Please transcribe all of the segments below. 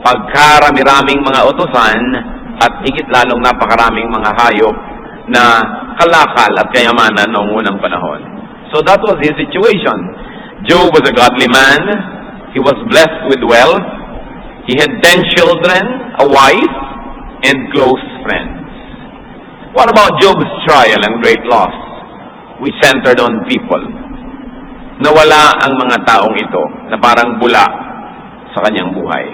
pagkarami-raming mga utusan, at higit lalong napakaraming mga hayop na kalakal at kayamanan noong unang panahon. So that was his situation. Job was a godly man. He was blessed with wealth. He had 10 children, a wife, and close friends. What about Job's trial and great loss, which centered on people? Nawala ang mga taong ito na parang bula sa kanyang buhay.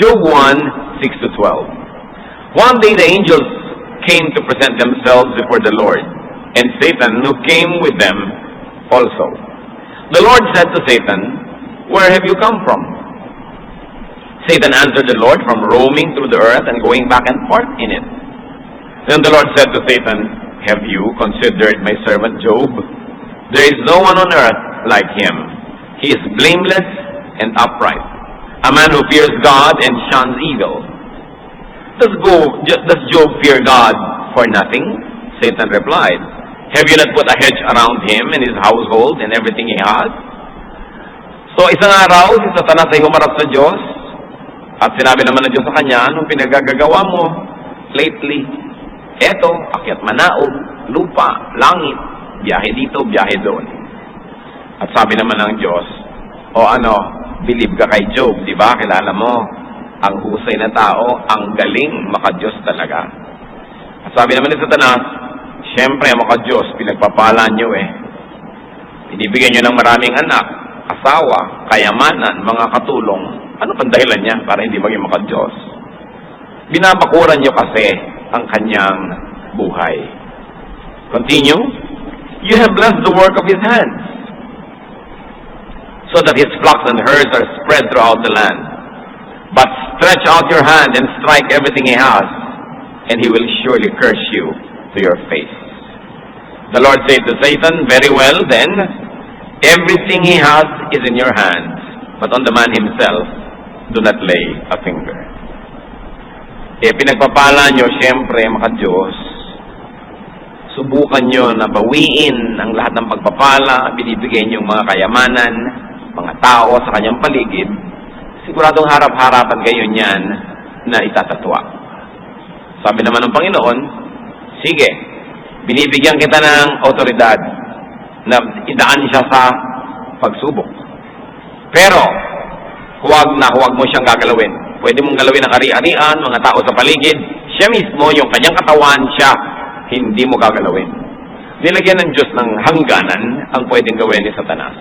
Job 1, 6-12. One day the angels came to present themselves before the Lord, and Satan, who came with them also. The Lord said to Satan, "Where have you come from?" Satan answered the Lord, "From roaming through the earth and going back and forth in it." Then the Lord said to Satan, "Have you considered my servant Job? There is no one on earth like him. He is blameless and upright, a man who fears God and shuns evil." Does Job fear God for nothing? Satan replied, "Have you not put a hedge around him and his household and everything he has?" So isang araw, si Satanas ay humarap sa Diyos at sinabi naman ng Diyos sa kanya, "Anong pinagagagawa mo lately? Eto, akyat manaog, lupa, langit, biyahe dito, biyahe doon." At sabi naman ng Diyos, believe ka kay Job, di ba? Kilala mo, ang husay na tao, ang galing, maka-Diyos talaga. At sabi naman ni Satanas, siyempre, maka-Diyos, pinagpapalaan nyo eh. Binibigyan nyo ng maraming anak, asawa, kayamanan, mga katulong. Ano pang dahilan niya para hindi maging maka-Diyos? Binabakuran nyo kasi ang kanyang buhay. Continue. You have blessed the work of his hands, so that his flocks and herds are spread throughout the land. But stretch out your hand and strike everything he has, and he will surely curse you to your face. The Lord said to Satan, "Very well then, everything he has is in your hands, but on the man himself, do not lay a finger." Pinagpapala nyo, siyempre, maka-Diyos. Subukan nyo na bawiin ang lahat ng pagpapala, binibigay nyo mga kayamanan, mga tao sa kanyang paligid. Siguradong harap-harapan kayo niyan na itatatwa. Sabi naman ng Panginoon, sige, binibigyan kita ng otoridad na idaan siya sa pagsubok. Pero, huwag mo siyang gagalawin. Pwede mong galawin ang ari-arian, mga tao sa paligid. Siya mismo, yung kanyang katawan, siya, hindi mo gagalawin. Nilagyan ng Diyos ng hangganan ang pwedeng gawin ni Satanas.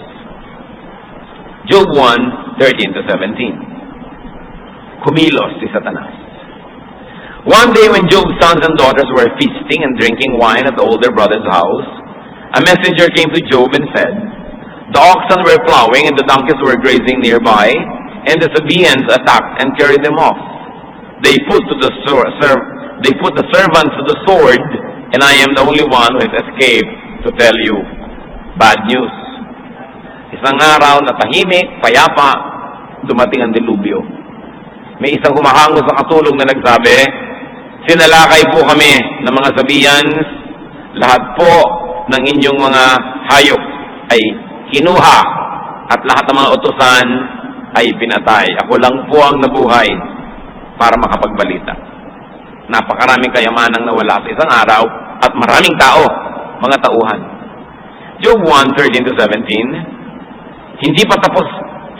Job 1, 13-17. Kumilos si Satanas. One day when Job's sons and daughters were feasting and drinking wine at the older brother's house, a messenger came to Job and said, "The oxen were plowing and the donkeys were grazing nearby, and the Sabaeans attacked and carried them off. They put the servants to the sword, and I am the only one who has escaped to tell you bad news." Isang araw na tahimik, payapa, dumating ang dilubyo. May isang humahango sa katulong na nagsabi, "Sinalakay po kami ng mga Sabaeans. Lahat po ng inyong mga hayop ay kinuha at lahat ng mga utusan ay pinatay. Ako lang po ang nabuhay para makapagbalita." Napakaraming kayamanang nawala sa isang araw at maraming tao, mga tauhan. Job 1, 13-17. Hindi pa tapos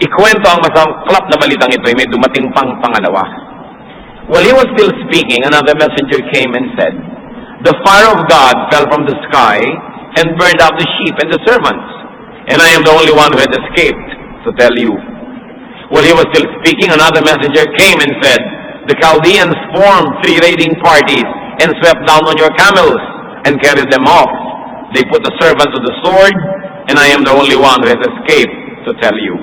ikwento ang masaklap na balitang ito, may dumating pang pangalawa. While he was still speaking, another messenger came and said, "The fire of God fell from the sky and burned up the sheep and the servants, and I am the only one who had escaped to tell you." While he was still speaking, another messenger came and said, "The Chaldeans formed 3 raiding parties and swept down on your camels and carried them off. They put the servants to the sword, and I am the only one who has escaped to tell you."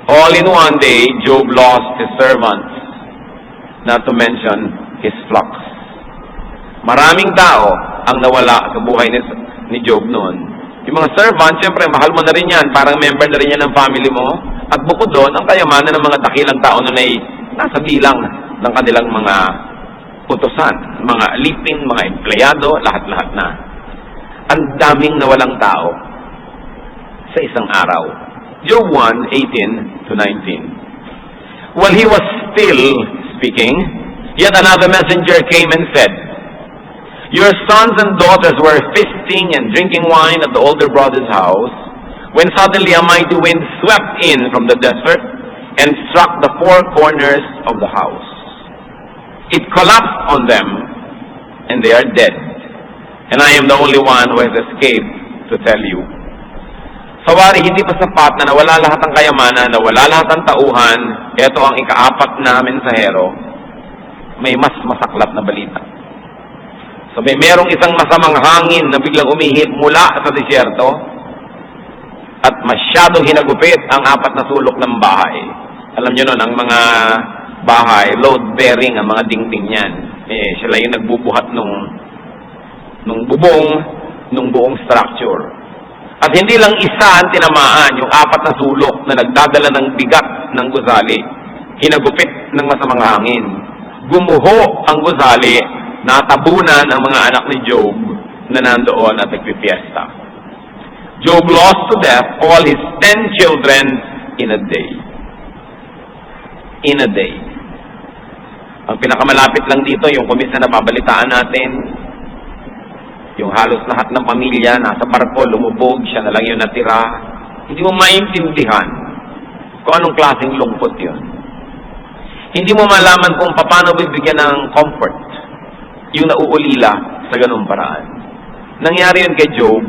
All in one day, Job lost his servants, not to mention his flocks. Maraming tao ang nawala sa buhay ni Job noon. Yung mga servants, siyempre, mahal mo na rin yan, parang member na rin yan ng family mo. At bukod doon, ang kayamanan ng mga dakilang tao noon ay nasa bilang ng kanilang mga utosan, mga alipin, mga empleyado, lahat-lahat na. Ang daming nawalang tao sa isang araw. Job 1, 18-19. While he was still speaking, yet another messenger came and said, "Your sons and daughters were feasting and drinking wine at the older brother's house, when suddenly a mighty wind swept in from the desert and struck the four corners of the house. It collapsed on them, and they are dead. And I am the only one who has escaped to tell you." Sawari, hindi pa sapat na nawala lahat ng kayamanan, nawala lahat ng tauhan, ito ang ikaapat na mensahero, may mas masaklap na balita. So merong isang masamang hangin na biglang umihip mula sa disyerto at masyadong hinagupit ang apat na sulok ng bahay. Alam nyo nun, ang mga bahay, load-bearing ang mga dingding niyan. Sila yung nagbubuhat nung bubong, nung buong structure. At hindi lang isa ang tinamaan, yung apat na sulok na nagdadala ng bigat ng gusali, hinagupit ng masamang hangin. Gumuho ang gusali, natabunan ang mga anak ni Job na nandoon at nagpipiesta. Job lost to death all his 10 children in a day. In a day. Ang pinakamalapit lang dito, yung kumisa na babalitaan natin, yung halos lahat ng pamilya nasa barko, lumubog, siya na lang yung natira. Hindi mo maintindihan kung anong klaseng lungkot yun. Hindi mo malaman kung paano bibigyan ng comfort yung nauulila sa ganung paraan. Nangyari yun kay Job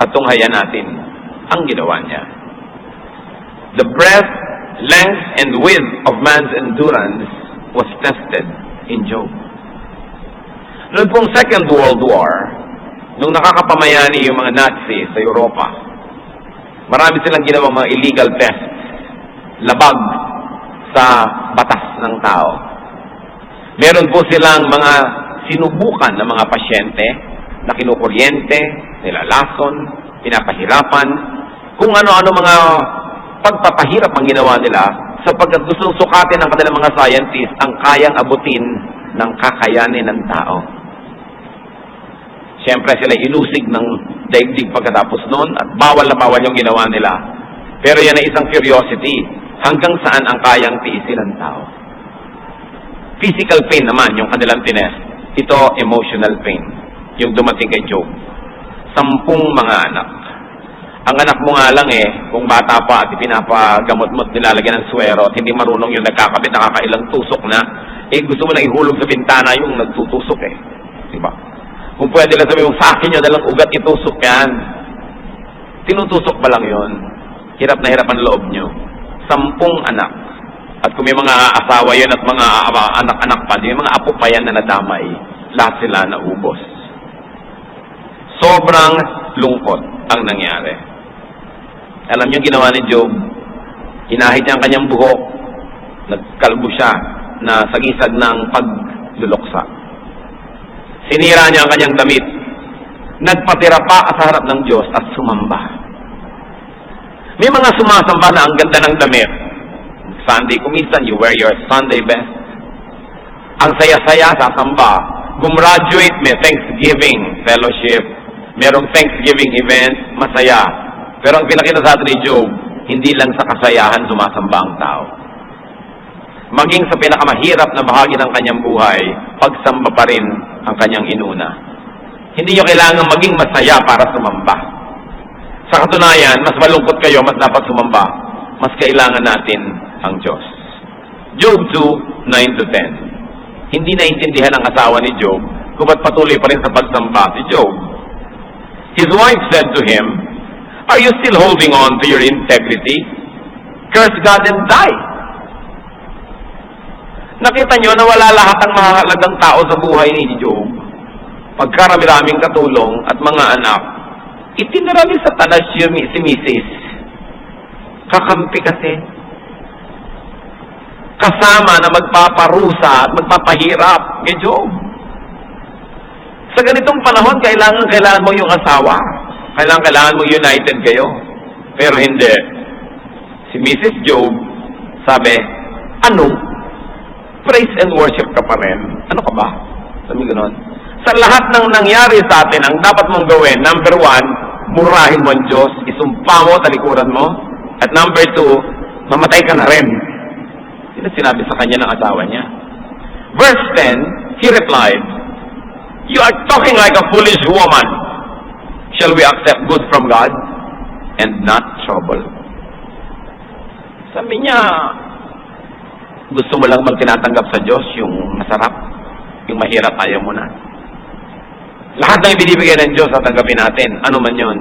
at tunghayan natin ang ginawa niya. The breadth, length, and width of man's endurance was tested in Job. Noong pong Second World War, nung nakakapamayani yung mga Nazi sa Europa, marami silang ginawang mga illegal tests, labag sa batas ng tao. Meron po silang mga sinubukan ng mga pasyente na kinukuryente, nilalason, pinapahirapan, kung ano-ano mga pagpapahirap ang ginawa nila sapagkat gustong sukatin ng kanilang mga scientists ang kayang abutin ng kakayanin ng tao. Siyempre sila inusig ng daigdig pagkatapos noon at bawal na bawal yung ginawa nila. Pero yan ay isang curiosity. Hanggang saan ang kayang tiisin ng tao? Physical pain naman yung kanilang tinest. Ito, emotional pain. Yung dumating kay Job. 10 mga anak. Ang anak mo nga lang kung bata pa at ipinapagamot-mot nilalagyan ng swero at hindi marunong yung nagkakabit, nakakailang tusok na, gusto mo lang ihulog sa bintana yung nagtutusok Diba? Kung pwede lang sabihin mo, sa akin yun, dalang ugat itusok yan. Tinutusok pa lang yun. Hirap na hirap ang loob nyo. 10 anak. At kung may mga asawa yun at mga anak-anak pa, may mga apo pa yan na nadamay. Lahat sila naubos. Sobrang lungkot ang nangyari. Alam niyo ginawa ni Job? Hinahid niya ang kanyang buhok. Nagkalbo siya na sagisag ng pagluluksa. Sinira niya ang kanyang damit. Nagpatira pa sa harap ng Diyos at sumamba. May mga sumasamba na ang ganda ng damit. Sunday, kumisan, you wear your Sunday best. Ang saya-saya sa samba. Gumraduate, may Thanksgiving fellowship. Merong Thanksgiving event, masaya. Pero ang pinakita sa atin ni Job, hindi lang sa kasayahan sumasamba ang tao. Maging sa pinakamahirap na bahagi ng kanyang buhay, pagsamba pa rin ang kanyang inuna. Hindi nyo kailangan maging masaya para sumamba. Sa katunayan, mas malungkot kayo, mas dapat sumamba. Mas kailangan natin ang Diyos. Job 2, 9-10. Hindi naintindihan ang asawa ni Job kung ba't patuloy pa rin sa pagsamba si Job. His wife said to him, "Are you still holding on to your integrity? Curse God and die." Nakita nyo na wala lahat ng mahalagang tao sa buhay ni Job. Pagkarami-raming katulong at mga anak, itinara ni Satanas si Mrs. Kakampi kasi. Kasama na magpaparusa at magpapahirap kay Job. Sa ganitong panahon, kailangan mo yung asawa. Kailangan mo united kayo. Pero hindi. Si Mrs. Job, sabi, ano? Praise and worship ka pa rin. Ano ka ba? Sabi gano'n. Sa lahat ng nangyari sa atin, ang dapat mong gawin, number 1, murahin mo ang Diyos, isumpa mo, talikuran mo. At number 2, mamatay ka na rin. Yun ang sinabi sa kanya ng asawa niya. Verse 10, he replied, "You are talking like a foolish woman. Shall we accept good from God and not trouble?" Sabi niya, gusto mo lang magtinatanggap sa Diyos yung masarap, yung mahirap ayaw mo na. Lahat ng ibinibigay ng Diyos tatanggapin natin, ano man yun.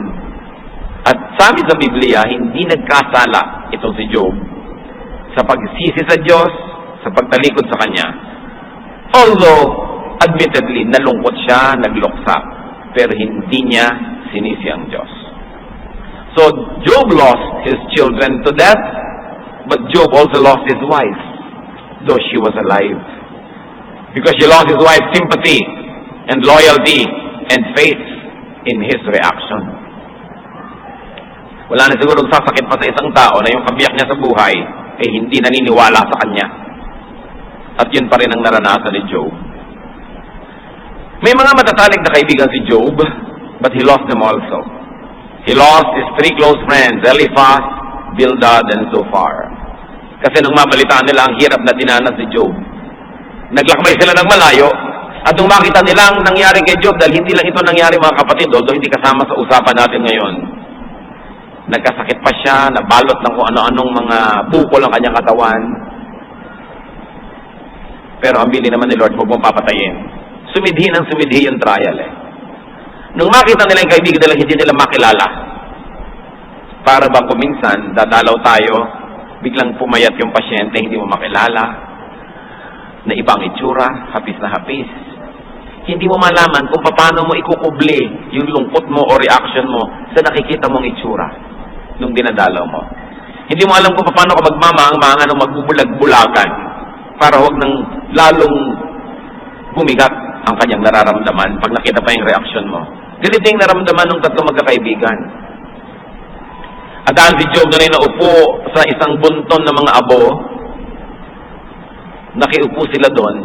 At sabi sa Biblia, hindi nagkasala itong si Job sa pagsisi sa Diyos, sa pagtalikod sa Kanya. Although, admittedly, nalungkot siya, nagluksa, pero hindi niya sinisi ang Diyos. So, Job lost his children to death, but Job also lost his wife, though she was alive. Because she lost his wife's sympathy and loyalty and faith in his reaction. Wala na siguro sasakit pa sa isang tao na yung kabiyak niya sa buhay ay hindi naniniwala sa kanya. At yun pa rin ang naranasan ni Job. May mga matatalig na kaibigan si Job, but he lost them also. He lost his three close friends, Eliphaz, Bildad, and Zophar. Kasi nung mabalitaan nila ang hirap na dinanas ni Job, naglakbay sila ng malayo, at nung makita nila ang nangyari kay Job, dahil hindi lang ito nangyari mga kapatid, although hindi kasama sa usapan natin ngayon, nagkasakit pa siya, nabalot ng kung ano-anong mga bukol ang kanyang katawan. Pero ang bili naman ni Lord, huwag mong papatayin. Sumidhi ng sumidhi yung trial eh. Nung makita nila yung kaibigan nila, hindi nila makilala. Para bang kuminsan, dadalaw tayo, biglang pumayat yung pasyente, hindi mo makilala, na ibang itsura, hapis na hapis. Hindi mo malaman kung paano mo ikukubli yung lungkot mo o reaction mo sa nakikita mong itsura nung dinadalaw mo. Hindi mo alam kung paano ka magmamahang-mahangan o magbubulag-bulagan para huwag nang lalong bumigat ang kanyang nararamdaman pag nakita pa yung reaction mo. Ganito yung naramdaman ng tatlong magkakaibigan. At dahil si Job na rin naupo sa isang bunton ng mga abo, nakiupo sila doon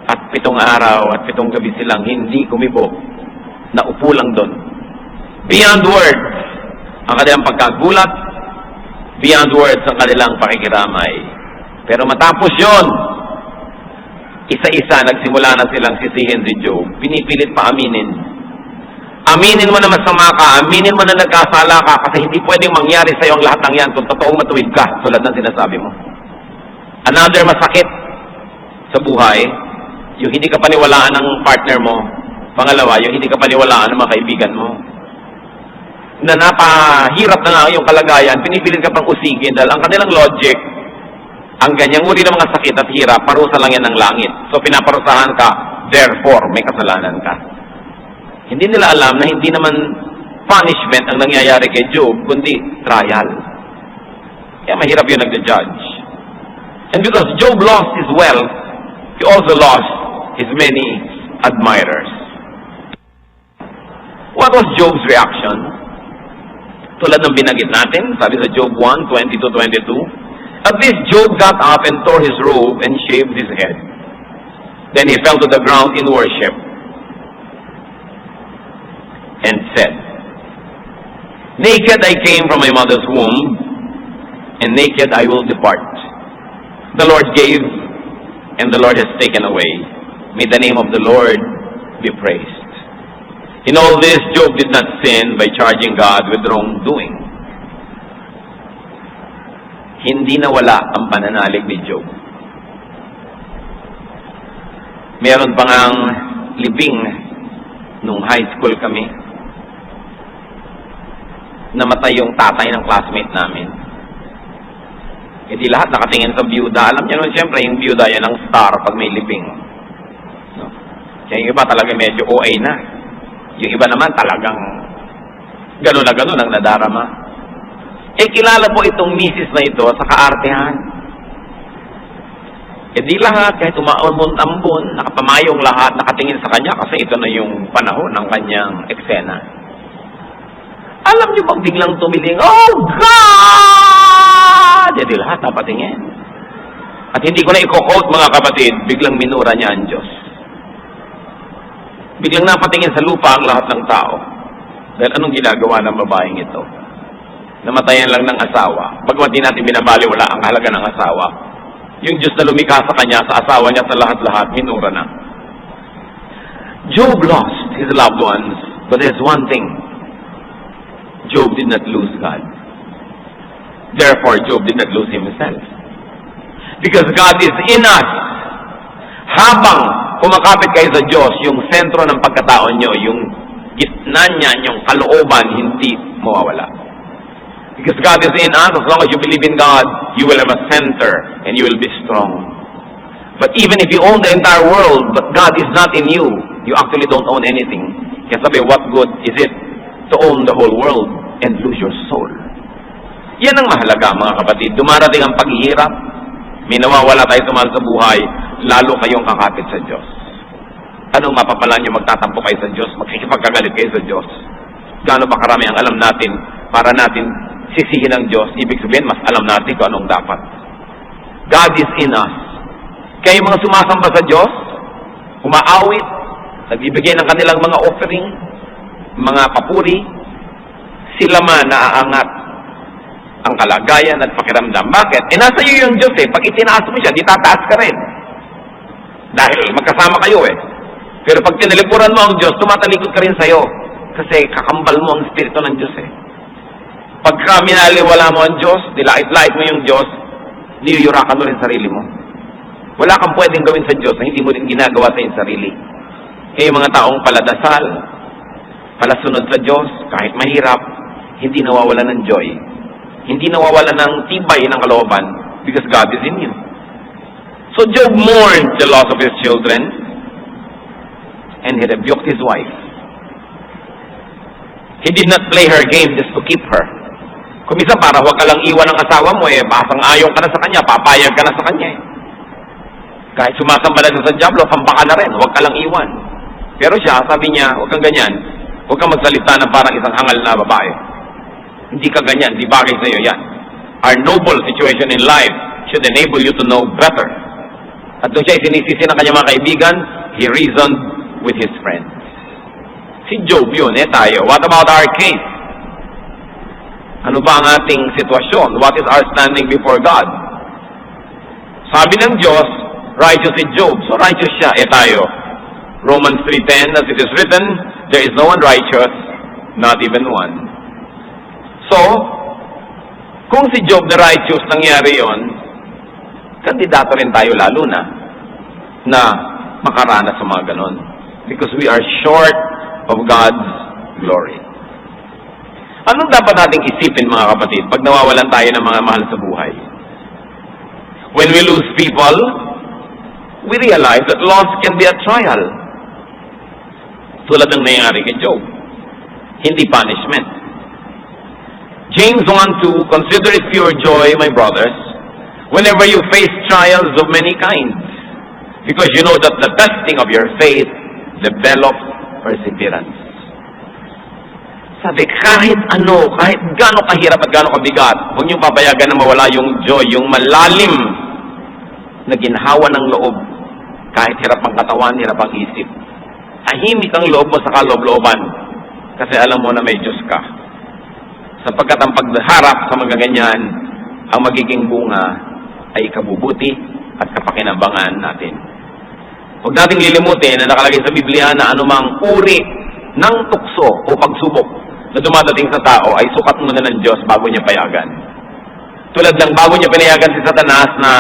at 7 araw at 7 gabi silang hindi kumibo. Naupo lang doon. Beyond words, ang kanilang pagkagulat, beyond words ang kanilang pakikiramay. Pero matapos yon, isa-isa nagsimula na silang sisihin si Job. Pinipilit pa aminin. Aminin mo na masama ka, aminin mo na nagkasala ka, kasi hindi pwedeng mangyari sa iyo ang lahat ng yan kung totoong matuwid ka, tulad ng sinasabi mo. Another masakit sa buhay, yung hindi ka paniwalaan ng partner mo. Pangalawa, yung hindi ka paniwalaan ng mga kaibigan mo. Na napahirap na nga yung kalagayan, pinipilit ka pang usigin dahil ang kanilang logic, ang ganyang uri ng mga sakit at hirap, parusa lang yan ng langit. So pinaparusahan ka, therefore may kasalanan ka. Hindi nila alam na hindi naman punishment ang nangyayari kay Job, kundi trial. Kaya mahirap yun nagja-judge. And because Job lost his wealth, he also lost his many admirers. What was Job's reaction? Tulad ng binanggit natin, sabi sa Job 1:20-22, at this Job got up and tore his robe and shaved his head. Then he fell to the ground in worship and said, "Naked I came from my mother's womb, and naked I will depart. The Lord gave, and the Lord has taken away. May the name of the Lord be praised." In all this, Job did not sin by charging God with wrongdoing. Hindi nawala ang pananalig ni Job. Meron pa ngang libing nung high school kami. Namatay yung tatay ng classmate namin. Hindi lahat nakatingin sa byuda. Alam niyo naman, siyempre, yung byuda yan ang star pag may libing. No? Kaya yung iba talaga medyo OA na. Yung iba naman talagang gano'n na gano'n ang nadarama. Eh, kilala po itong misis na ito sa kaartehan. Eh, di lahat, kahit umaambon, nakapamayong lahat, nakatingin sa kanya kasi ito na yung panahon ng kanyang eksena. Alam niyo bang biglang tumiling, "Oh God!" Di lahat napatingin. At hindi ko na i-quote mga kapatid, biglang minura niya ang Diyos. Biglang napatingin sa lupa ang lahat ng tao. Dahil anong ginagawa ng babaeng ito? Namatayan lang ng asawa. Bagmat di natin binabaliwala ang halaga ng asawa. Yung Diyos na lumikha sa kanya, sa asawa niya, sa lahat-lahat, minura na. Job lost his loved ones, but there's one thing. Job did not lose God. Therefore, Job did not lose himself. Because God is in us. Habang kumakapit kayo sa Diyos, yung sentro ng pagkatao nyo, yung gitna niya, yung kalooban, hindi mawawala. Because God is in us, as long as you believe in God, you will have a center and you will be strong. But even if you own the entire world, but God is not in you, you actually don't own anything. Kaya sabi, what good is it to own the whole world and lose your soul? Yan ang mahalaga, mga kapatid. Dumarating ang paghihirap, may nawawala tayo sa mahal sa buhay, lalo kayong kakapit sa Diyos. Anong mapapala niyo? Magtatampo kayo sa Diyos, magkikipagkagalit kayo sa Diyos. Gaano ba karami ang alam natin para natin sisihin ang Diyos? Ibig sabihin, mas alam natin kung anong dapat. God is in us. Kaya yung mga sumasamba sa Diyos, umaawit, nagbibigay ng kanilang mga offering, mga papuri, sila man naaangat ang kalagayan at pakiramdam. Bakit? Nasa iyo yung Diyos eh. Pag itinaas mo siya, di tataas ka rin. Dahil magkasama kayo eh. Pero pag tinalipuran mo ang Diyos, tumatalikod ka rin sa'yo. Kasi kakambal mo ang Espiritu ng Diyos eh. Pagka minaliwala mo ang Diyos, nilait-lait mo yung Diyos, niyuyurakan mo rin sarili mo. Wala kang pwedeng gawin sa Diyos na hindi mo rin ginagawa sa iyong sarili. Kaya yung mga taong paladasal, palasunod sa Diyos, kahit mahirap, hindi nawawala ng joy. Hindi nawawala ng tibay ng kalooban because God is in you. So Job mourned the loss of his children and he rebuked his wife. He did not play her game just to keep her. Kung minsan para huwag ka lang iwan ng asawa mo eh, basang ayaw ka na sa kanya, papayag ka na sa kanya eh. Kahit sumasamba na sa Diablo, pambaka na rin, huwag ka lang iwan. Pero siya, sabi niya, huwag kang ganyan, huwag kang magsalita na parang isang hangal na babae. Hindi ka ganyan, di bagay sa'yo yan. Our noble situation in life should enable you to know better. At doon siya isinisisi ng kanyang mga kaibigan, he reasoned with his friends. Si Job yun, tayo. What about our case? Ano ba ang ating sitwasyon? What is our standing before God? Sabi ng Diyos, righteous si Job. So righteous siya, tayo. Romans 3:10, as it is written, there is no one righteous, not even one. So, kung si Job na righteous nangyari yon, kandidato rin tayo lalo na makaranas sa mga ganon. Because we are short of God's glory. Anong dapat nating isipin, mga kapatid, pag nawawalan tayo ng mga mahal sa buhay? When we lose people, we realize that loss can be a trial. Tulad ng nangyari kay Job. Hindi punishment. James 1:2, consider it pure joy, my brothers, whenever you face trials of many kinds, because you know that the testing of your faith develops perseverance. Sabi, kahit gaano kahirap at gaano kabigat, huwag niyong papayagan na mawala yung joy, yung malalim na ginhawa ng loob. Kahit hirap ang katawan, hirap ang isip. Tahimik ang loob mo sa kaloob-looban. Kasi alam mo na may Diyos ka. Sapagkat ang pagharap sa mga ganyan, ang magiging bunga ay kabubuti at kapakinabangan natin. Huwag nating lilimutin na nakalagay sa Biblia na anumang uri ng tukso o pagsubok na dumadating sa tao ay sukat muna ng Diyos bago niya payagan. Tulad ng bago niya pinayagan si Satanas na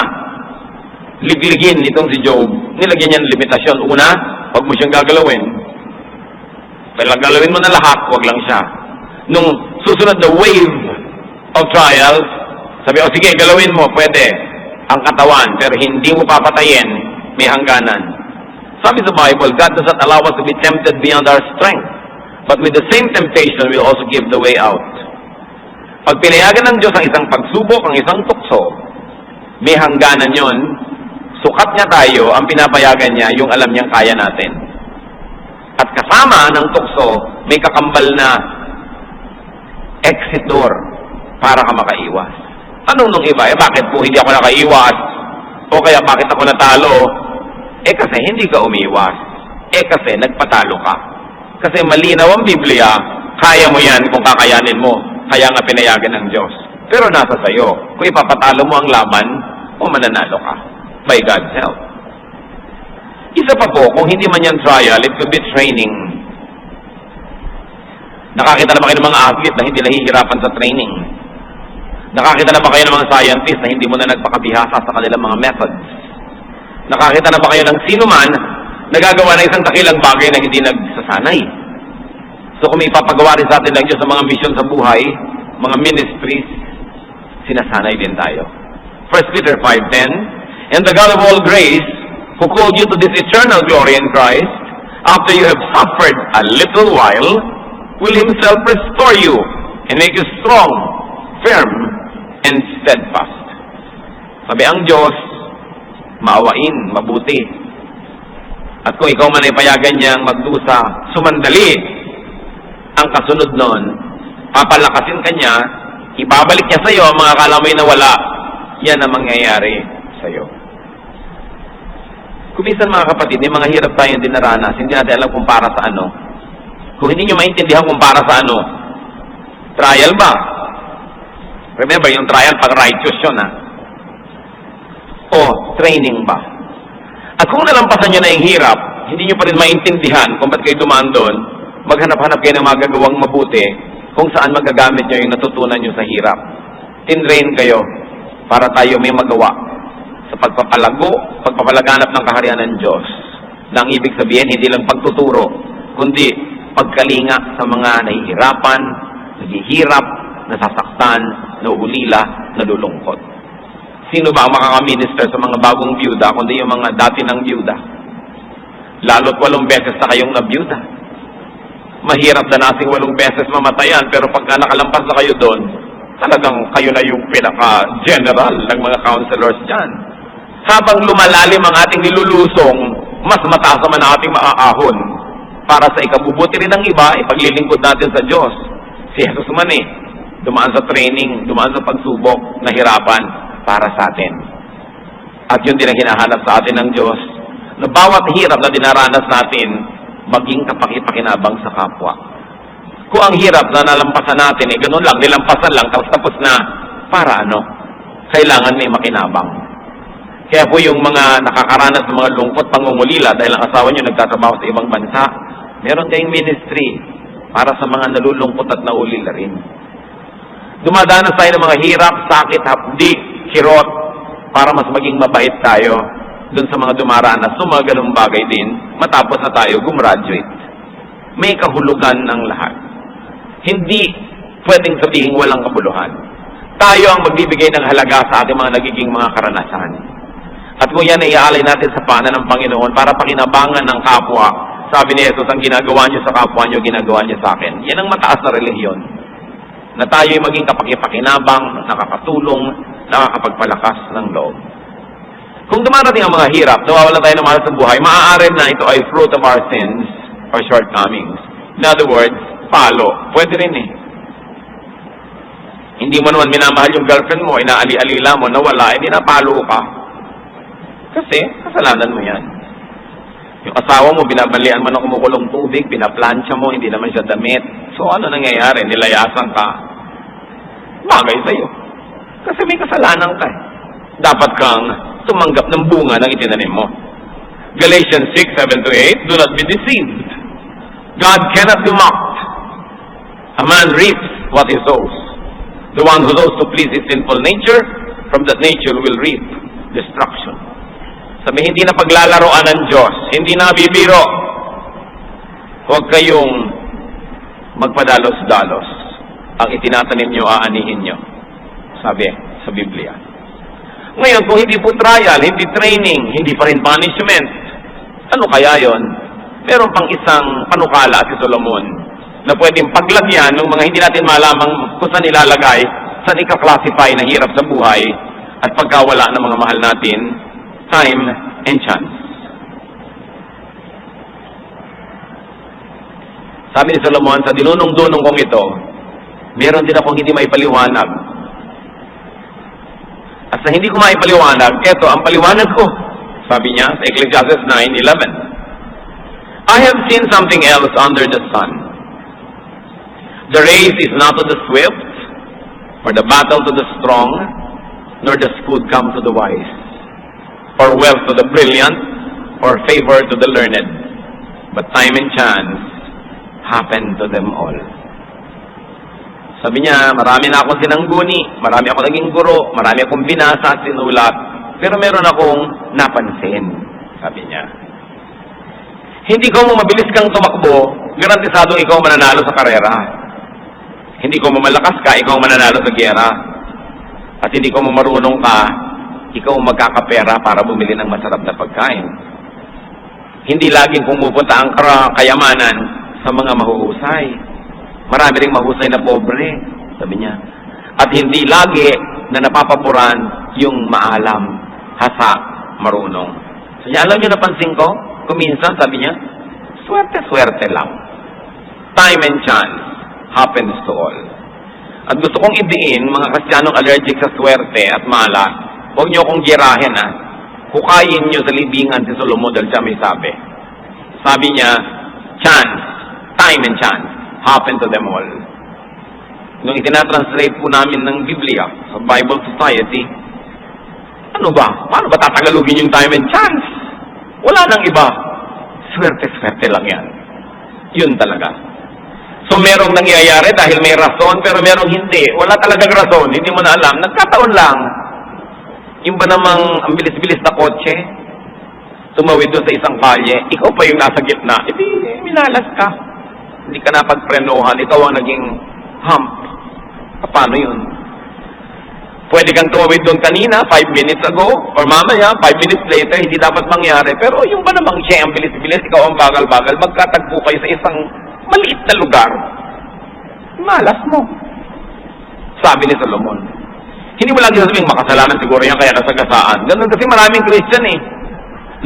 ligligin itong si Job, nilagyan niya ng limitasyon. Una, huwag mo siyang gagalawin. Pero galawin mo na lahat, huwag lang siya. Nung susunod na wave of trials, sabi, sige, galawin mo, pwede, ang katawan, pero hindi mo papatayin, may hangganan. Sabi sa Bible, God does not allow us to be tempted beyond our strength. But with the same temptation, will also give the way out. Pag pinayagan ng Diyos ang isang pagsubok, ang isang tukso, may hangganan yon. Sukat niya tayo, ang pinapayagan niya, yung alam niyang kaya natin. At kasama ng tukso, may kakambal na exit door para ka makaiwas. Anong nung iba? Bakit po hindi ako nakaiwas? O kaya bakit ako natalo? Kasi hindi ka umiwas. Kasi nagpatalo ka. Kasi malinaw ang Biblia, kaya mo yan kung kakayanin mo. Kaya nga pinayagan ng Diyos. Pero nasa sayo, kung ipapatalo mo ang laban, o mananalo ka. by God's help. Isa pa po, kung hindi man yan trial, it could be training. Nakakita na ba kayo ng mga athlete na hindi nahihirapan sa training? Nakakita na ba kayo ng mga scientist na hindi mo na nagpakabihasa sa kanilang mga methods? Nakakita na ba kayo ng sino man nagagawa ng isang dakilang bagay na hindi nagsasanay? So kung may ipapagawa rin sa atin ng Diyos sa mga misyon sa buhay, mga ministries, sinasanay din tayo. 1 Peter 5:10, "And the God of all grace, who called you to this eternal glory in Christ, after you have suffered a little while, will Himself restore you and make you strong, firm, and steadfast." Sabi ang Diyos, maawain, mabuti. At kung ikaw man ay payagan niyang magdusa, sumandali, ang kasunod nun, papalakasin ka niya, ibabalik niya sa iyo ang mga akala mo'y nawala. Yan ang mangyayari sa iyo. Kung minsan mga kapatid, may mga hirap tayong dinaranas, hindi natin alam kung para sa ano. Kung hindi nyo maintindihan kung para sa ano, trial ba? Remember, yung trial pag righteous yun, ha? O training ba? At kung nalampasan nyo na yung hirap, hindi nyo pa rin maintindihan kung ba't kayo dumaan doon, maghanap-hanap kayo ng magagawang mabuti kung saan magagamit nyo yung natutunan nyo sa hirap. Tinrain kayo para tayo may magawa sa pagpapalago, pagpapalaganap ng kaharian ng Diyos. Nang ibig sabihin, hindi lang pagtuturo, kundi pagkalinga sa mga nahihirapan, naghihirap, nasasaktan, nauulila, nalulungkot. Sino ba ang makakaminister sa mga bagong byuda, kundi yung mga dati ng byuda? Lalo't 8 beses na kayong nabiyuda. Mahirap na nasing 8 beses mamatayan, pero pagka nakalampas na kayo doon, talagang kayo na yung pinaka-general ng mga counselors dyan. Habang lumalalim ang ating nilulusong, mas mataas naman ang ating maaahon. Para sa ikabubuti rin ng iba, ipaglilingkod natin sa Diyos. Si Jesus man dumaan sa training, dumaan sa pagsubok, nahirapan para sa atin. At yun din ang hinahanap sa atin ng Diyos, na bawat hirap na dinaranas natin, maging kapakipakinabang sa kapwa. Kung ang hirap na nalampasan natin, ganun lang, nilampasan lang, tapos na, para ano? Kailangan may makinabang. Kaya po yung mga nakakaranas ng mga lungkot, pangungulila, dahil ang asawa nyo nagtatrabaho sa ibang bansa, meron kayong ministry para sa mga nalulungkot at naulila rin. Dumadanas tayo ng mga hirap, sakit, hapdi, kirot, para mas maging mabait tayo dun sa mga dumaranas, so mga ganung bagay din, matapos na tayo gumraduate. May kahulugan ng lahat. Hindi pwedeng sabihin walang kabuluhan. Tayo ang magbibigay ng halaga sa ating mga nagiging mga karanasan. At kung yan ay iaalay natin sa paanan ng Panginoon para pakinabangan ng kapwa, sabi ni Jesus, ang ginagawa niyo sa kapwa niyo, ginagawa niyo sa akin. Yan ang mataas na relihiyon. Na tayo ay maging kapakipakinabang, nakakatulong, nakakapagpalakas ng loob. Kung dumarating ang mga hirap, nawawala tayo ng mahal sa buhay, maaari na ito ay fruit of our sins or shortcomings. In other words, palo. Pwede rin Hindi mo naman minamahal yung girlfriend mo, inaali-alila mo, nawala, hindi na palo ka. Kasi, kasalanan mo yan. Yung asawa mo, binabalian mo ng kumukulong tubig, pinaplansya mo, hindi naman siya damit. So, ano nangyayari? Nilayasan ka. Bagay sa'yo. Kasi may kasalanan ka. Dapat kang tumanggap ng bunga ng itinanim mo. Galatians 6:7-8, do not be deceived. God cannot be mocked. A man reaps what he sows. The one who sows to please his sinful nature, from that nature will reap destruction. Sabi, hindi na paglalaroan ng Diyos, hindi na bibiro. Huwag kayong magpadalos-dalos. Ang itinatanim nyo, aanihin nyo. Sabi sa Biblia. Ngayon, kung hindi po trial, hindi training, hindi pa rin punishment, ano kaya yon? Meron pang isang panukala si Solomon na pwedeng paglagyan ng mga hindi natin malamang kung saan ilalagay, saan ika-classify na hirap sa buhay at pagkawala ng mga mahal natin, time and chance. Sabi ni Solomon, sa dinunong-dunong kong ito, meron din akong hindi maipaliwanag. At sa hindi ko maipaliwanag, eto ang paliwanag ko. Sabi niya sa Ecclesiastes 9:11. I have seen something else under the sun. The race is not to the swift, or the battle to the strong, nor the food come to the wise. or wealth to the brilliant, or favor to the learned. But time and chance happen to them all. Sabi niya, marami na akong sinangguni, marami akong naging guro, marami akong binasa at sinulat, pero meron akong napansin, sabi niya. Hindi ko mo mabilis kang tumakbo, garantisado ikaw mananalo sa karera. Hindi ko mo malakas ka, ikaw mananalo sa giyera. At hindi ko mo marunong ka, ikaw magkakapera para bumili ng masarap na pagkain. Hindi laging pumupunta ang kayamanan sa mga mahuhusay. Marami ring mahusay na pobre, sabi niya. At hindi lagi na napapaboran yung maalam, hasa, marunong. So, alam niyo, napansin ko, kuminsan, sabi niya, swerte-swerte lang. Time and chance happens to all. At gusto kong idiin, mga Kristiyanong allergic sa swerte at malas, huwag niyo akong girahin, ha. Hukayin niyo sa libingan si Solomon dahil siya may sabi. Sabi niya, chance, time and chance happen to them all. Nung itinatranslate po namin ng Biblia sa Bible Society, ano ba? Paano ba tatagalogin yung time and chance? Wala nang iba. Swerte-swerte lang yan. Yun talaga. So merong nangyayari dahil may rason, pero merong hindi. Wala talagang rason, hindi mo na alam. Nagkataon lang. Yung ba namang ang bilis-bilis na kotse, tumawid doon sa isang kalye, ikaw pa yung nasa gitna, edi minalas ka. Hindi ka napagprenohan, ikaw ang naging hump. Paano yun? Pwede kang tumawid doon kanina, 5 minutes ago, or mamaya, 5 minutes later, hindi dapat mangyari. Pero yung ba namang siya ang bilis-bilis, ikaw ang bagal-bagal, magkatagpo kayo sa isang maliit na lugar. Malas mo. Sabi ni Solomon. Hindi mo lagi sabihin, makasalanan siguro yan kaya nasagasaan. Ganun kasi maraming Christian eh.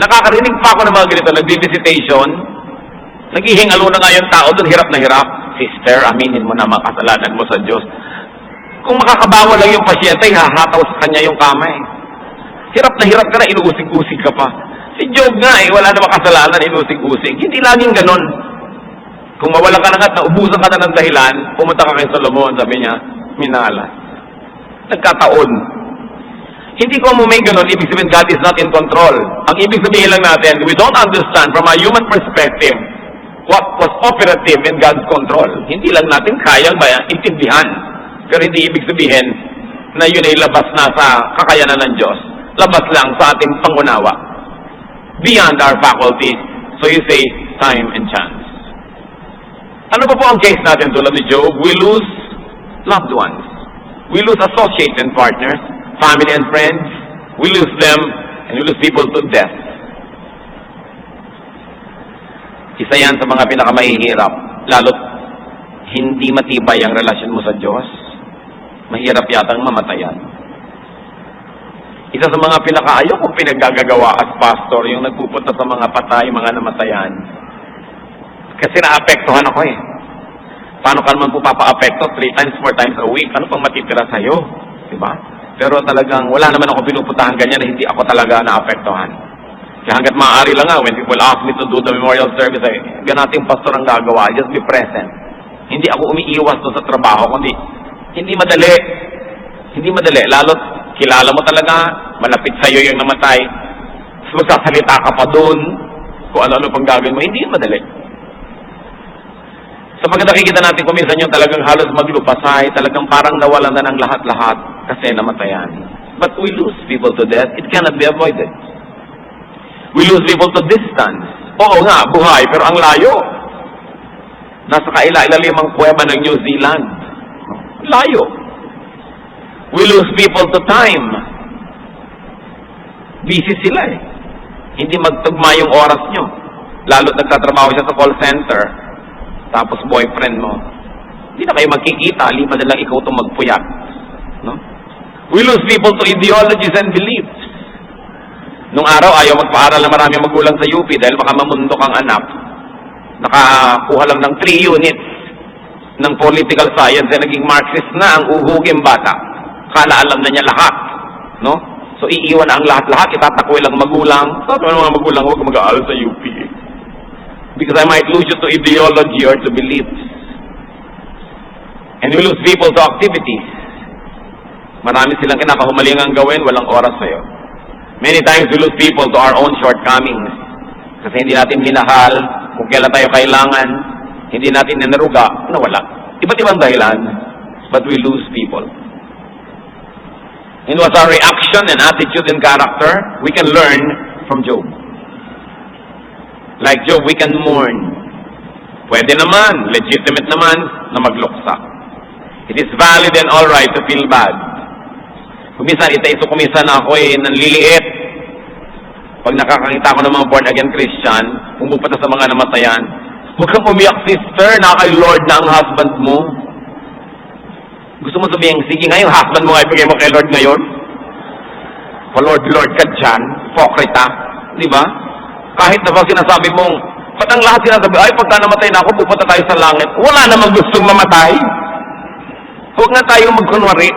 Nakakarinig pa ako ng mga ganito, nag-visitation, naghihingalo na nga yung tao doon, hirap na hirap. Sister, aminin mo na makasalanan mo sa Diyos. Kung makakabawa lang yung pasyente, hahataw sa kanya yung kamay. Hirap na hirap ka na, inuusig-usig ka pa. Si Job nga eh, wala na makasalanan, inuusig-usig. Hindi laging ganon. Kung mawala ka na nga, naubusan ka na ng dahilan, pumunta ka kay Solomon, sabi niya, minalas. Nagkataon. Hindi ko mo may ganon, ibig sabihin God is not in control. Ang ibig sabihin lang natin, we don't understand from a human perspective what was operative in God's control. Hindi lang natin kayang intindihan. Pero hindi ibig sabihin na yun ay labas na sa kakayanan ng Diyos. Labas lang sa ating pangunawa. Beyond our faculties. So you say, time and chance. Ano pa po ang case natin tulad ni Job? We lose loved ones. We lose associates and partners, family and friends. We lose them, and we lose people to death. Isa yan sa mga pinakamahihirap. Lalo't hindi matibay ang relasyon mo sa Diyos. Mahirap yatang mamatayan. Isa sa mga pinakaayaw kong pinaggagawa as pastor, yung nagpupunta sa mga patay, mga namatayan. Kasi naapektuhan ako eh. Paano ka naman po papa-apekto? 3 times, 4 times a week. Ano pang matitira sa'yo? Diba? Pero talagang wala naman ako pinupuntahan ganyan na hindi ako talaga naapektuhan. Kaya hanggat maaari lang nga, when people ask me to do the memorial service, ganating pastor ang gagawa, just be present. Hindi ako umiiwas doon sa trabaho, kundi hindi madali. Hindi madali. Lalo't kilala mo talaga, malapit sa'yo yung namatay. So magsasalita ka pa doon, kung ano-ano pang gagawin mo, hindi madali. So pag nakikita natin kuminsan yung talagang halos maglupasay, talagang parang nawalan na ng lahat-lahat kasi namatayan. But we lose people to death. It cannot be avoided. We lose people to distance. Oo nga, buhay, pero ang layo. Nasa kaila-ilalimang kuweba ng New Zealand. Layo. We lose people to time. Busy sila eh. Hindi magtugma yung oras nyo. Lalo't nagtatrabaho siya sa call center, tapos boyfriend mo. Hindi na kayo magkikita, lima na lang ikaw itong magpuyat. No? We lose people to ideologies and beliefs. Nung araw, ayaw magpaaral na marami magulang sa UP dahil baka mamundok ang anak. Nakakuha lang ng 3 units ng political science na naging Marxist na ang uhuging bata. Kala alam na niya lahat. No? So iiwan ang lahat-lahat, itatakwil ang magulang. Sabi ng mga magulang, huwag mag-aaral sa UP. Because I might lose you to ideology or to beliefs. And we lose people to activities. Marami silang kinakahumalingang gawin, walang oras sa'yo. Many times we lose people to our own shortcomings. Kasi hindi natin minahal, kung kailan tayo kailangan, hindi natin nanaruga, nawala. Iba't ibang dahilan, but we lose people. And what's our reaction and attitude and character? We can learn from Job. Like Job, we can mourn. Pwede naman, legitimate naman, na magluksa. It is valid and alright to feel bad. Kuminsan, kuminsan ako nanliliit. Pag nakakakita ko ng mga born-again Christian, pumupunta sa mga namatayan, huwag kang umiyak, sister, na kay Lord na ang husband mo. Gusto mo sabihin, sige nga yung husband mo, ibigay mo kay Lord ngayon? Lord ka dyan, hipokrita. Di ba? Kahit na pag sinasabi mong, ba't ang lahat sinasabi, ay pagka namatay na ako, pupunta tayo sa langit. Wala namang gustong mamatay. Huwag na tayo magkunwari.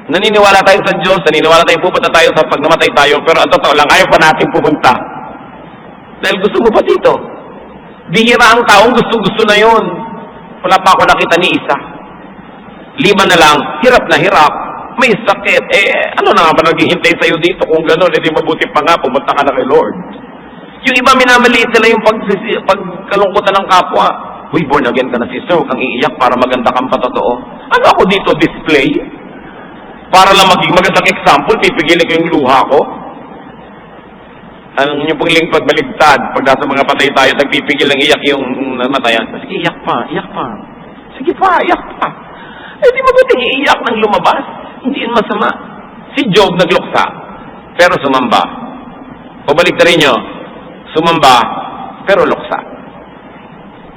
Naniniwala tayo sa Diyos, naniniwala tayo pupunta tayo sa pag namatay tayo, pero ang totoo lang, ayaw pa natin pupunta. Dahil gusto mo pa dito. Bihira ang taong gusto na yun. Wala pa ako nakita ni isa. 5 na lang, hirap na hirap. May sakit. Ano na nga ba naghihintay sa'yo dito? Kung gano'n, hindi mabuti pa nga, pumunta ka na kay Lord. Yung iba minamaliit nila yung pagkalungkutan ng kapwa. Uy, born again ka na sister, huwag kang iiyak para maganda kang patotoo. Ano ako dito, display? Para lang maging magandang example, pipigilin ko yung luha ko. Ang yung pagling pagbaligtad, pag nasa mga patay tayo, nagpipigil ng iyak yung namatayan. Sige, iyak pa, iyak pa. Sige pa, iyak pa. Di mabuting iiyak nang lumabas. Hindi yun masama. Si Job nagluksa, pero sumamba. Pabalik na rin nyo, sumamba, pero luksa.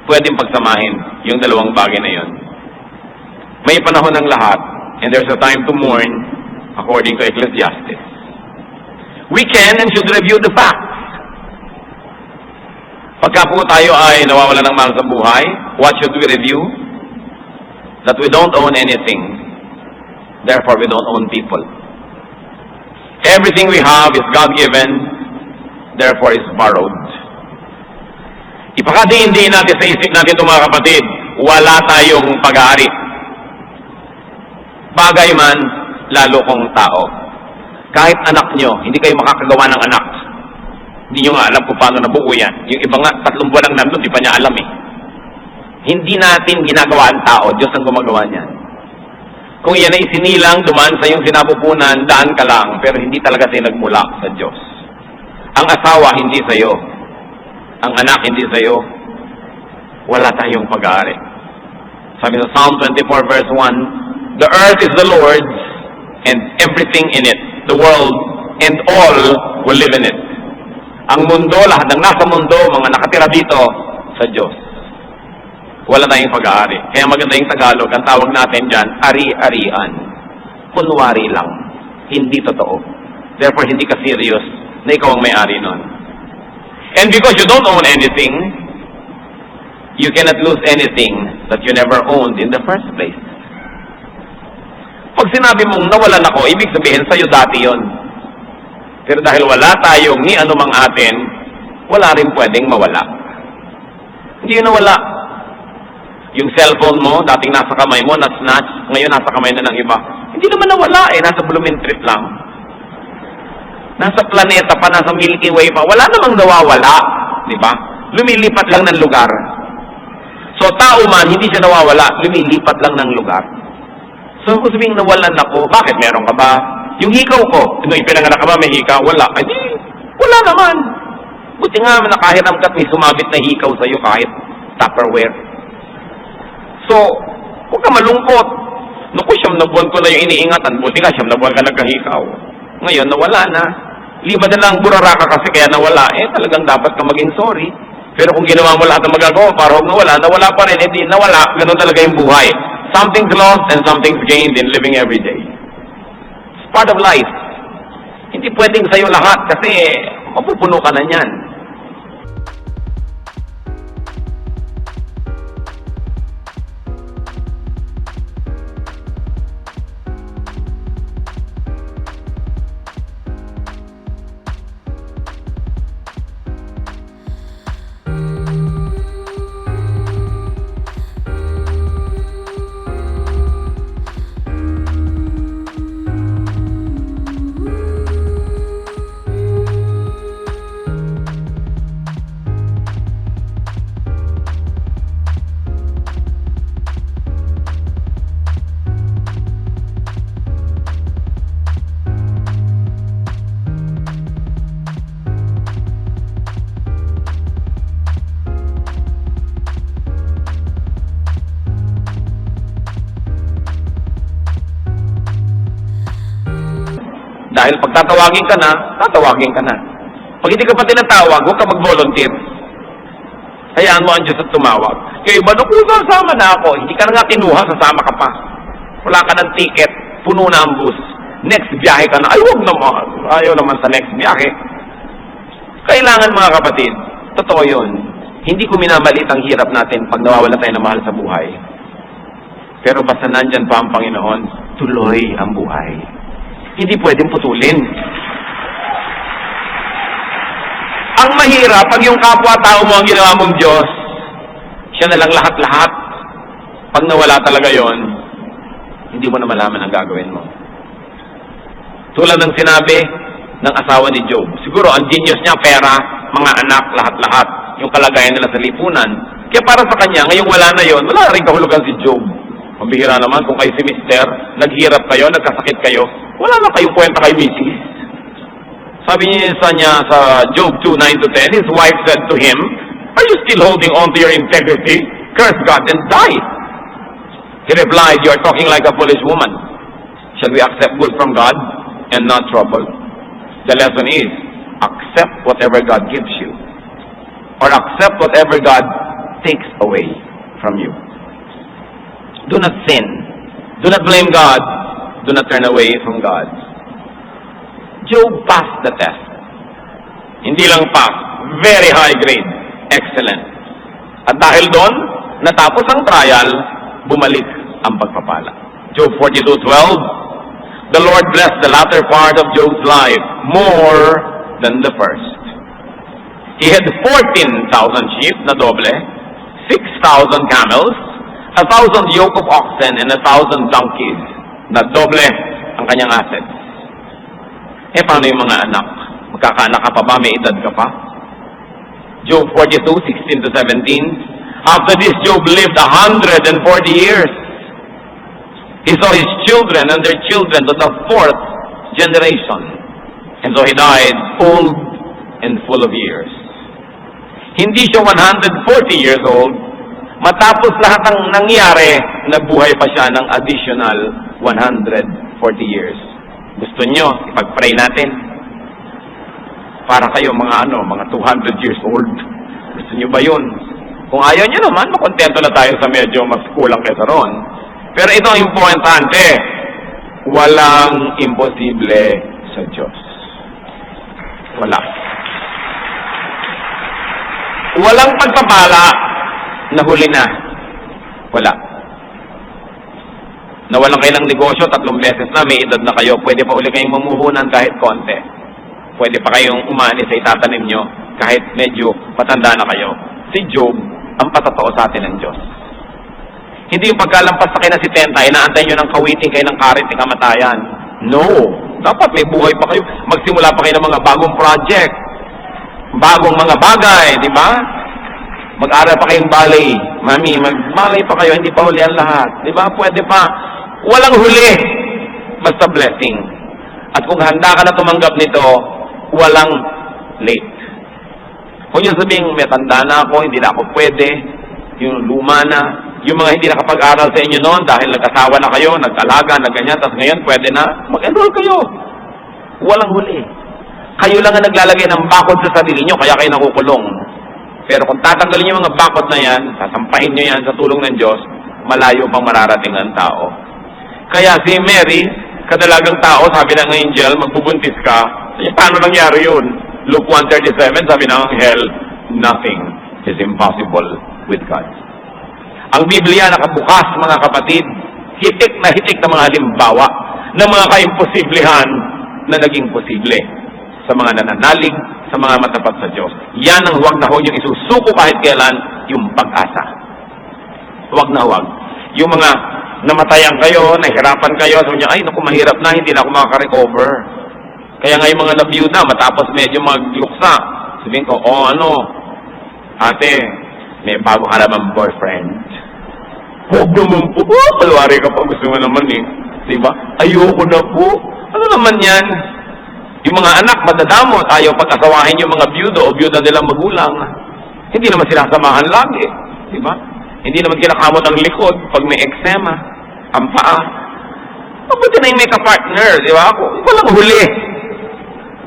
Pwedeng pagsamahin yung dalawang bagay na yun. May panahon ng lahat, and there's a time to mourn, according to Ecclesiastes. We can and should review the facts. Pagka po tayo ay nawawala ng mahal sa buhay, what should we review? That we don't own anything. Therefore, we don't own people. Everything we have is God-given, therefore is borrowed. Ipakadiin-diin natin sa isip natin ito mga kapatid, wala tayong pag-aari. Bagay man, lalo kong tao. Kahit anak nyo, hindi kayo makakagawa ng anak. Hindi nyo nga alam kung paano nabuo yan. Yung iba nga, 3 buwan lang nandun, di pa niya alam eh. Hindi natin ginagawa ang tao, Diyos ang gumagawa niyan. Kung yan ay sinilang, dumaan sa iyong sinapupunan, daan ka lang, pero hindi talaga tayo nagmula sa Diyos. Ang asawa, hindi sa iyo. Ang anak, hindi sa iyo. Wala tayong pag-aari. Sabi sa Psalm 24 verse 1, the earth is the Lord's and everything in it, the world and all will live in it. Ang mundo, lahat ng nasa mundo, mga nakatira dito, sa Diyos. Wala tayong pag-aari. Kaya maganda yung Tagalog, ang tawag natin dyan, ari-arian. Kunwari lang. Hindi totoo. Therefore, hindi ka serious na ikaw ang may-ari nun. And because you don't own anything, you cannot lose anything that you never owned in the first place. Pag sinabi mong nawalan ako, ibig sabihin sa'yo dati yon. Pero dahil wala tayong ni anumang atin, wala rin pwedeng mawala. Hindi yun nawala. Yung cellphone mo, dating nasa kamay mo, na-snatch, ngayon nasa kamay na ng iba. Hindi naman nawala nasa Blumentritt lang. Nasa planeta pa, nasa Milky Way pa, wala namang nawawala. Di ba? Lumilipat lang ng lugar. So, tao man, hindi siya nawawala, lumilipat lang ng lugar. So, kung sabihin nawalan ako, bakit meron ka ba? Yung hikaw ko, nung ipinanganak ka ba, may hikaw? Wala. Ay, di, wala naman. Buti nga, nakahiram ka't may sumabit na hikaw sa'yo kahit Tupperware. So, huwag ka malungkot. Naku, 9 na buwan ko na yung iniingatan. Buti nga, 9 na buwan ka nagkahikaw. Ngayon, nawala na. 5 na lang burara ka kasi kaya nawala. Talagang dapat ka maging sorry. Pero kung ginawa mo lahat ng magagawa para huwag nawala pa rin. Hindi, nawala. Ganun talaga yung buhay. Something's lost and something's gained in living every day. It's part of life. Hindi pwedeng sa'yo lahat kasi mapupuno ka na niyan. Dahil pag tatawagin ka na, tatawagin ka na. Pag hindi ka pa tinatawag, huwag ka mag-volunteer. Hayaan mo ang Diyos at tumawag. Kaya iba, nung sasama na ako, hindi ka na nga kinuha, sasama ka pa. Wala ka ng ticket, puno na ang bus. Next biyahe ka na, ay huwag naman. Ayaw naman sa next biyahe. Kailangan mga kapatid, totoo yun. Hindi ko minamalit ang hirap natin pag nawawala tayo ng mahal sa buhay. Pero basta nandyan pa ang Panginoon, tuloy ang buhay. Hindi pwedeng putulin. Ang mahirap, pag yung kapwa-tao mo ang ginawa mong Diyos, siya na lang lahat-lahat. Pag nawala talaga yon, hindi mo na malaman ang gagawin mo. Tulad ng sinabi ng asawa ni Job. Siguro, ang genius niya, pera, mga anak, lahat-lahat. Yung kalagayan nila sa lipunan. Kaya para sa kanya, ngayong wala na yon, wala na rin kahulugan si Job. Mabihira naman kung kayo si Mister, naghirap kayo, nagkasakit kayo, wala na kayong kwenta kay Mrs. Sabi niya sa Job 2:9-10, his wife said to him, "Are you still holding on to your integrity? Curse God and die." He replied, "You are talking like a foolish woman. Shall we accept good from God and not trouble?" The lesson is, accept whatever God gives you, or accept whatever God takes away from you. Do not sin. Do not blame God. Do not turn away from God. Job passed the test. Hindi lang pass, very high grade. Excellent. At dahil doon, natapos ang trial, bumalik ang pagpapala. Job 42:12, the Lord blessed the latter part of Job's life more than the first. He had 14,000 sheep na doble, 6,000 camels, 1,000 yoke of oxen, and 1,000 donkeys na doble ang kanyang assets. Paano yung mga anak? Magkakaanak ka pa ba? May edad ka pa? Job 42:16-17. After this, Job lived 140 years. He saw his children and their children to the 4th generation. And so he died old and full of years. Hindi siya 140 years old. Matapos lahat ng nangyari, nabuhay pa siya ng additional 140 years. Gusto nyo, ipag-pray natin. Para kayo mga mga 200 years old. Gusto nyo ba yun? Kung ayaw nyo naman, makontento na tayo sa medyo mas kulang kaysa ron. Pero ito ang importante. Walang imposible sa Diyos. Wala. Walang pagpapala na huli na. Wala. Nawalan kayo ng negosyo, 3 beses na, may edad na kayo, pwede pa uli kayong mamuhunan kahit konti. Pwede pa kayong umani sa itatanim nyo kahit medyo patanda na kayo. Si Job, ang patotoo sa atin ng Diyos. Hindi yung pagkalampas sa kayo na si Tenta, inaantay nyo ng kawiting kayo ng karit ng kamatayan. No. Dapat may buhay pa kayo. Magsimula pa kayo ng mga bagong project. Bagong mga bagay, di ba? Mag-aral pa kayong ballet. Mami, mag-ballet pa kayo, hindi pa huli ang lahat. Di ba? Pwede pa. Walang huli. Basta blessing. At kung handa ka na tumanggap nito, walang late. Kung yung sabihin, may tanda na ako, hindi na ako pwede, yung luma na, yung mga hindi nakapag-aral sa inyo noon dahil nag-asawa na kayo, nag-alaga, nag-ganyan, tapos ngayon pwede na, mag-enroll kayo. Walang huli. Kayo lang ang naglalagay ng bakod sa sarili nyo, kaya kayo nakukulong. Pero kung tatanggalin yung mga bakod na yan, sasampahin nyo yan sa tulong ng Diyos, malayo pang mararating ang tao. Kaya si Mary, kadalagang tao, sabi ng angel, magbubuntis ka. Paano nangyari yun? Luke 1:37, sabi ng anghel, nothing is impossible with God. Ang Biblia nakabukas, mga kapatid, hitik na mga halimbawa ng mga kaimposiblihan na naging posible sa mga nananalig, sa mga matapat sa Diyos. Yan ang huwag na huwag yung isusuko kahit kailan, yung pag-asa. Huwag na huwag. Yung mga namatayan kayo, nahirapan kayo, sabi niya, ay, naku, mahirap na, hindi na ako makaka-recover. Kaya nga yung mga nabiyuda, matapos medyo magluksa, sabihin ko, ate, may bago ka naman boyfriend. Huwag naman po, palwari ka pa, gusto mo naman diba? Ayoko na po. Ano naman yan? Yung mga anak, madadamot, ayaw pag-asawahin yung mga byudo o byuda nilang magulang. Hindi naman sinasamahan lagi. Diba? Hindi naman kinakamot ang likod pag may eksema, ang paa. Mabuti na yung may ka-partner, di ba? Walang huli.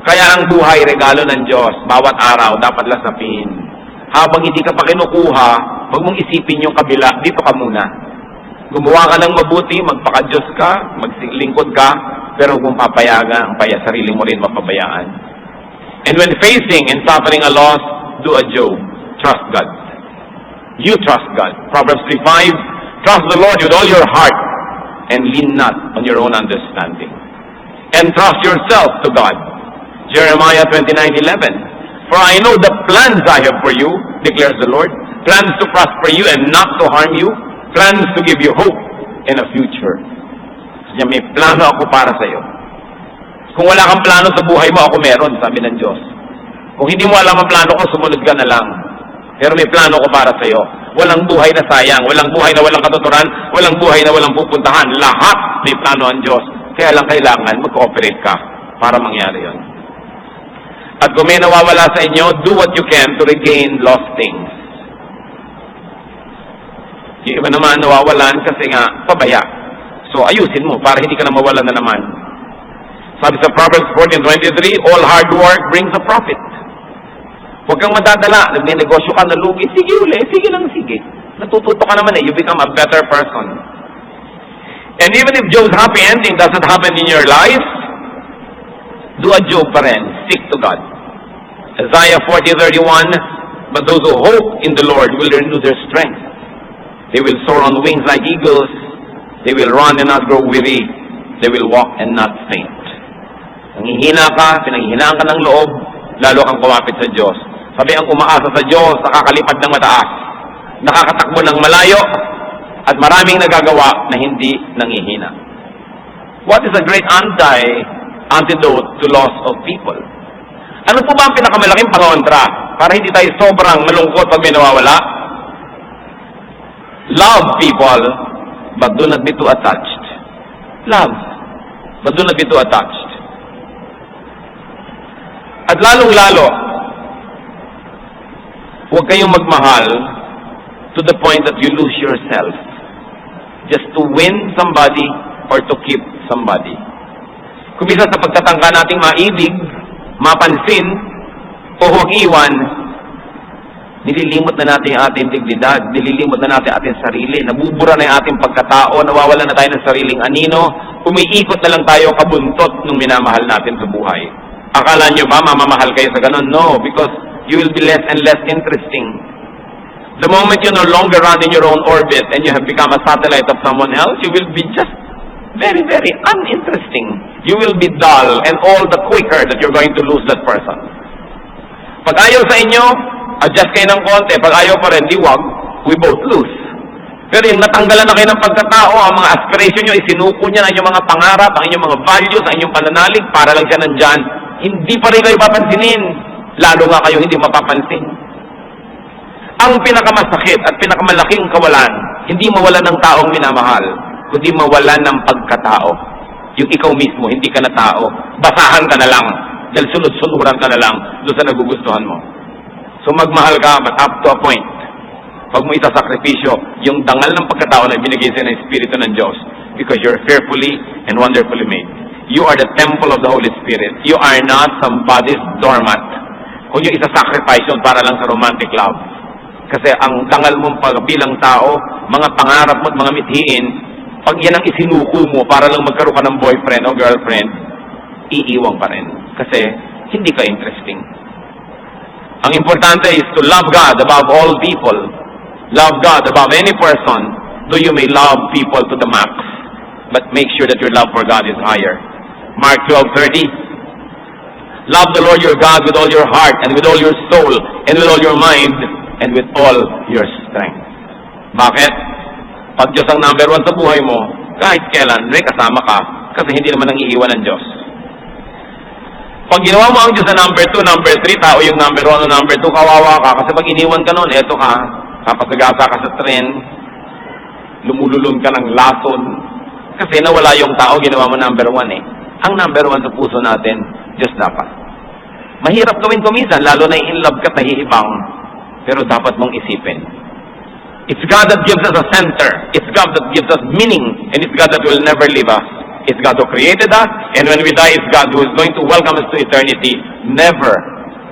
Kaya ang buhay, regalo ng Diyos. Bawat araw, dapat lasapin. Habang hindi ka pa kinukuha, huwag mong isipin yung kabila. Dito ka muna. Gumawa ka ng mabuti, magpaka-Diyos ka, maglingkod ka, pero kung papayagan, ang sarili mo rin mapabayaan. And when facing and suffering a loss, do a Job. Trust God. You trust God. Proverbs 3:5, trust the Lord with all your heart and lean not on your own understanding. And trust yourself to God. Jeremiah 29:11, for I know the plans I have for you, declares the Lord, plans to prosper you and not to harm you, plans to give you hope and a future. Kaya may plano ako para sa iyo. Kung wala kang plano sa buhay mo, ako meron, sabi ng Diyos. Kung hindi mo alam ang plano ko, sumunod ka na lang. Pero may plano ko para sa iyo. Walang buhay na sayang, walang buhay na walang katuturan, walang buhay na walang pupuntahan. Lahat may plano ang Diyos. Kaya lang kailangan mag-cooperate ka para mangyari yon. At kung may nawawala sa inyo, do what you can to regain lost things. Yung iba naman nawawalan kasi nga pabaya. So ayusin mo para hindi ka na mawalan na naman. Sabi sa Proverbs 14:23, all hard work brings a profit. Huwag kang madadala, nagnenegosyo ka na lugi, sige uli, sige lang, sige. Natututo ka naman you become a better person. And even if Job's happy ending doesn't happen in your life, do a Job pa rin, stick to God. Isaiah 40:31, but those who hope in the Lord will renew their strength. They will soar on wings like eagles. They will run and not grow weary. They will walk and not faint. Nanghihina ka, pinanghihinaan ka ng loob, lalo kang kumapit sa Diyos. Sabi ang umaasa sa Diyos, nakakalipad ng mataas, nakakatakbo ng malayo, at maraming nagagawa na hindi nanghihina. What is a great antidote to loss of people? Ano po ba ang pinakamalaking pangontra para hindi tayo sobrang malungkot pag may nawawala? Love people, but do not be too attached. Love, but do not be too attached. At lalong-lalo, huwag kayong magmahal to the point that you lose yourself just to win somebody or to keep somebody. Kung minsan sa pagtatangka nating maibig, mapansin, o huwag iwan, nililimot na natin ang ating dignidad, nililimot na natin ang ating sarili, nabubura na yung ating pagkatao, nawawala na tayo ng sariling anino, umiikot na lang tayo kabuntot ng minamahal natin sa buhay. Akala nyo ba mamamahal kayo sa ganun? No, because you will be less and less interesting. The moment you no longer run in your own orbit and you have become a satellite of someone else, you will be just very, very uninteresting. You will be dull and all the quicker that you're going to lose that person. Pag ayaw sa inyo, adjust kayo ng konti. Pag ayaw pa rin, di wag, we both lose. Pero yung natanggalan na kayo ng pagkatao, ang mga aspiration nyo, isinuko niya ang inyong mga pangarap, ang inyong mga values, ang inyong pananalig, para lang siya nandyan, hindi pa rin kayo papansinin. Lalo nga kayo hindi mapapansin. Ang pinakamasakit at pinakamalaking kawalan, hindi mawalan ng taong minamahal, kundi mawalan ng pagkatao. Yung ikaw mismo, hindi ka na tao. Basahan ka na lang. Dahil sunod-sunuran ka na lang doon sa nagugustuhan mo. So magmahal ka, but up to a point. Pag mo isasakripisyo, yung dangal ng pagkatao na binigay sa'yo ng Espiritu ng Diyos, because you're fearfully and wonderfully made. You are the temple of the Holy Spirit. You are not somebody's doormat. Kung yung isasacrifice yun para lang sa romantic love. Kasi ang dangal mong bilang tao, mga pangarap mo at mga mithiin, pag yan ang isinuko mo para lang magkaroon ka ng boyfriend o girlfriend, iiwang pa rin. Kasi hindi ka interesting. Ang importante is to love God above all people. Love God above any person, though you may love people to the max. But make sure that your love for God is higher. Mark 12:30. Love the Lord your God with all your heart and with all your soul and with all your mind and with all your strength. Bakit? Pag Diyos ang number one sa buhay mo, kahit kailan, may kasama ka kasi hindi naman nangiiwan ng Diyos. Pag ginawa mo ang Diyos sa number 2, number 3, tao yung number 1 o number 2, kawawa ka. Kasi pag iniwan ka nun, eto ka, kapasagasa ka sa tren, lumululun ka ng lason. Kasi nawala yung tao, ginawa mo number 1 eh. Ang number 1 sa puso natin, Diyos dapat. Mahirap gawin ko minsan, lalo na in love ka, nahihibang. Pero dapat mong isipin. It's God that gives us a center. It's God that gives us meaning. And it's God that will never leave us. It's God who created us, and when we die, it's God who is going to welcome us to eternity. Never,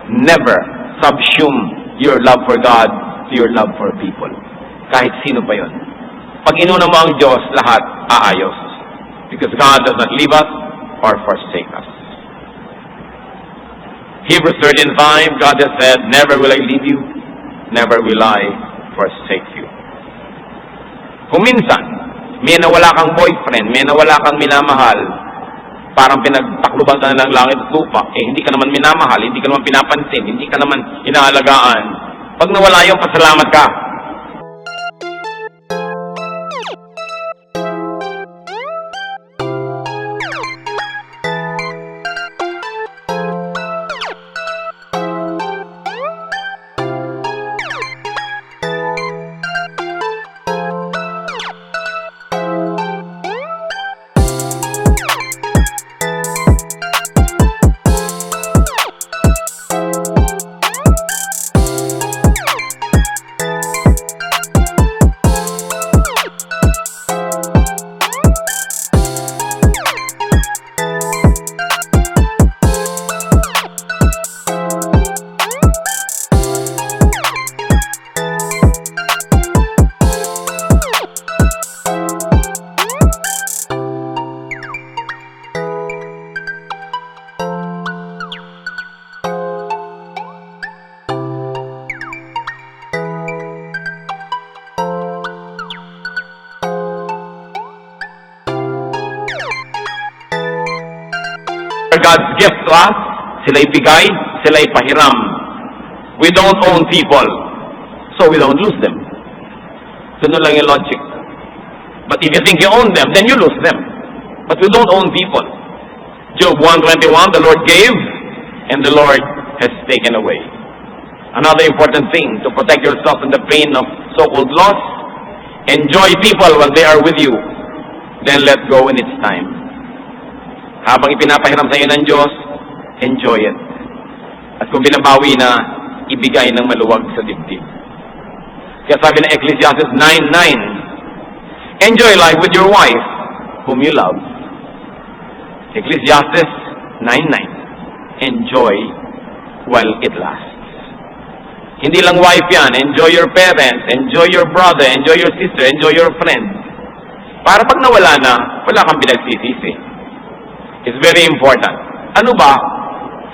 never subsume your love for God to your love for people. Kahit sino pa yun. Pag inuna mo ang Diyos, lahat aayos. Because God does not leave us or forsake us. Hebrews 13:5, God has said, never will I leave you, never will I forsake you. Kung minsan, may nawala kang boyfriend, may nawala kang minamahal, parang pinagtakluban ka na ng langit at lupa, hindi ka naman minamahal, hindi ka naman pinapansin, hindi ka naman inaalagaan. Pag nawala yung pasalamat ka. God's gift to us, sila'y bigay, sila'y pahiram. We don't own people, so we don't lose them. Sunod lang yung logic. But if you think you own them, then you lose them. But we don't own people. Job 1:21, the Lord gave, and the Lord has taken away. Another important thing, to protect yourself from the pain of so-called loss, enjoy people when they are with you, then let go when it's time. Habang ipinapahiram sa iyo ng Diyos, enjoy it. At kung binabawi na, ibigay ng maluwag sa dibdib. Kaya sabi ng Ecclesiastes 9:9, enjoy life with your wife, whom you love. Ecclesiastes 9:9, enjoy while it lasts. Hindi lang wife yan, enjoy your parents, enjoy your brother, enjoy your sister, enjoy your friend. Para pag nawala na, wala kang pinagsisisi. It's very important. Ano ba?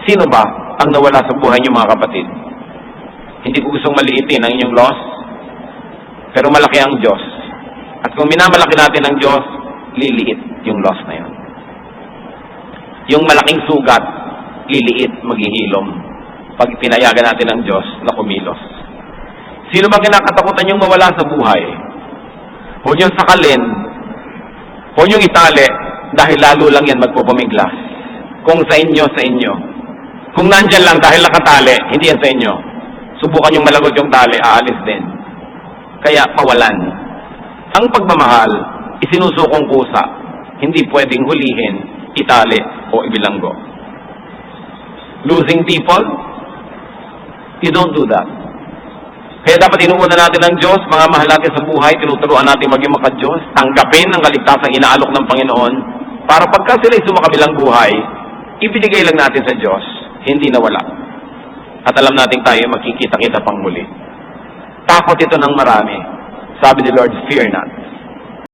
Sino ba ang nawala sa buhay niyo, mga kapatid? Hindi ko gustong maliitin ang inyong loss, pero malaki ang Diyos. At kung minamalaki natin ang Diyos, liliit yung loss na yun. Yung malaking sugat, liliit, maghihilom. Pag pinayagan natin ang Diyos na kumilos. Sino ba kinakatakutan yung mawala sa buhay? Huwag niyong sakalin, huwag niyong itali, dahil lalo lang yan magpupumiglas. Kung sa inyo, sa inyo. Kung nandyan lang dahil nakatali, hindi yan sa inyo. Subukan yung malagot yung tali, aalis din. Kaya pawalan. Ang pagmamahal, isinusukong kusa. Hindi pwedeng hulihin, itali, o ibilanggo. Losing people, you don't do that. Kaya dapat inuuna natin ang Diyos, mga mahal natin sa buhay, tinuturuan natin maging maka-Diyos, tanggapin ang kaligtasang inaalok ng Panginoon, para pagka sila'y sumakabilang buhay, ibinigay lang natin sa Diyos, hindi nawala. At alam natin tayo makikita-kita pang muli. Takot ito ng marami. Sabi ni Lord, fear not.